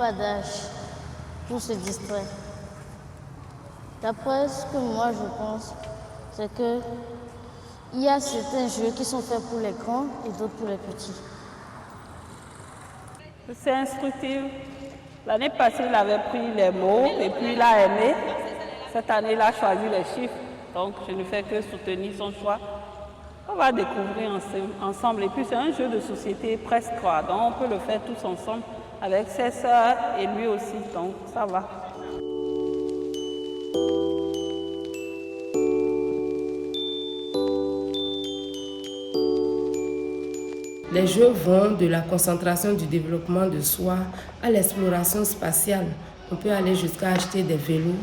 pas d'âge pour se distraire. D'après ce que moi je pense, c'est que il y a certains jeux qui sont faits pour les grands et d'autres pour les petits. C'est instructif. L'année passée, il avait pris les mots et puis il a aimé. Cette année, il a choisi les chiffres. Donc, je ne fais que soutenir son choix. On va découvrir ensemble. Et puis, c'est un jeu de société presque 3. Donc, on peut le faire tous ensemble avec ses sœurs et lui aussi. Donc, ça va. Les jeux vont de la concentration du développement de soi à l'exploration spatiale. On peut aller jusqu'à acheter des vélos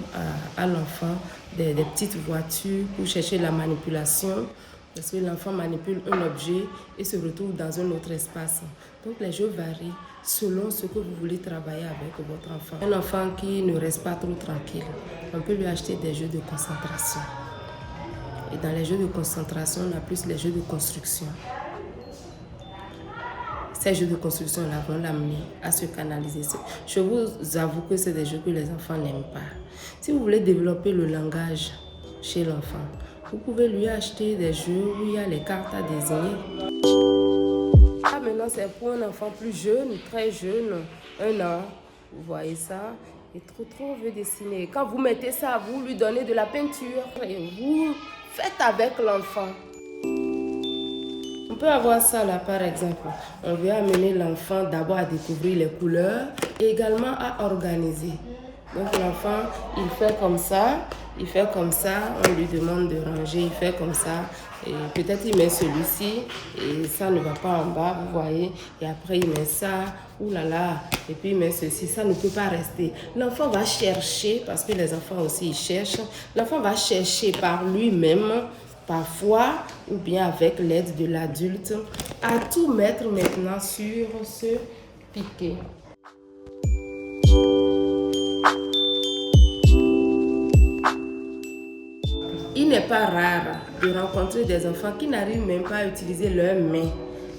à l'enfant, des petites voitures pour chercher la manipulation, parce que l'enfant manipule un objet et se retrouve dans un autre espace. Donc les jeux varient selon ce que vous voulez travailler avec votre enfant. Un enfant qui ne reste pas trop tranquille, on peut lui acheter des jeux de concentration. Et dans les jeux de concentration, on a plus les jeux de construction. Ces jeux de construction-là vont l'amener à se canaliser. Je vous avoue que c'est des jeux que les enfants n'aiment pas. Si vous voulez développer le langage chez l'enfant, vous pouvez lui acheter des jeux où il y a les cartes à désigner. Ah, maintenant, c'est pour un enfant plus jeune, très jeune, 1 an. Vous voyez ça? Et trop veut dessiner. Quand vous mettez ça, vous lui donnez de la peinture et vous faites avec l'enfant. On peut avoir ça là par exemple. On veut amener l'enfant d'abord à découvrir les couleurs et également à organiser. Donc l'enfant, il fait comme ça, on lui demande de ranger, il fait comme ça. Et peut-être il met celui-ci et ça ne va pas en bas, vous voyez. Et après il met ça, oulala, et puis il met ceci, ça ne peut pas rester. L'enfant va chercher, parce que les enfants aussi ils cherchent, l'enfant va chercher par lui-même, parfois, ou bien avec l'aide de l'adulte, à tout mettre maintenant sur ce piquet. Il n'est pas rare de rencontrer des enfants qui n'arrivent même pas à utiliser leurs mains.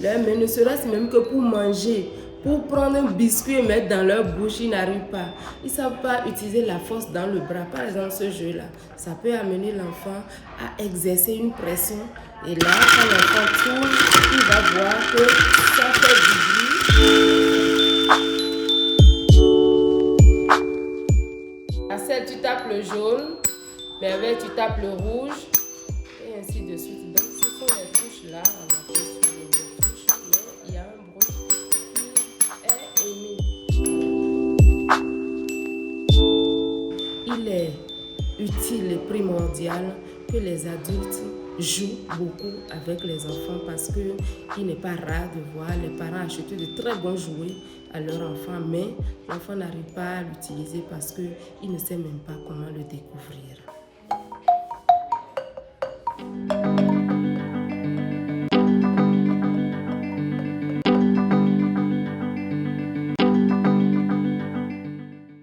Leurs mains, ne serait-ce même que pour manger, pour prendre un biscuit et mettre dans leur bouche, ils n'arrivent pas. Ils ne savent pas utiliser la force dans le bras. Par exemple, ce jeu-là, ça peut amener l'enfant à exercer une pression. Et là, quand l'enfant tourne, il va voir que ça fait du bruit. À celle, tu tapes le jaune. Merveille, tu tapes le rouge. Et ainsi de suite. Donc, ce sont les touches là. On appuie sur les touches. Mais il y a un bruit qui est émis. Il est utile et primordial que les adultes jouent beaucoup avec les enfants parce qu'il n'est pas rare de voir les parents acheter de très bons jouets à leur enfant, mais l'enfant n'arrive pas à l'utiliser parce qu'il ne sait même pas comment le découvrir.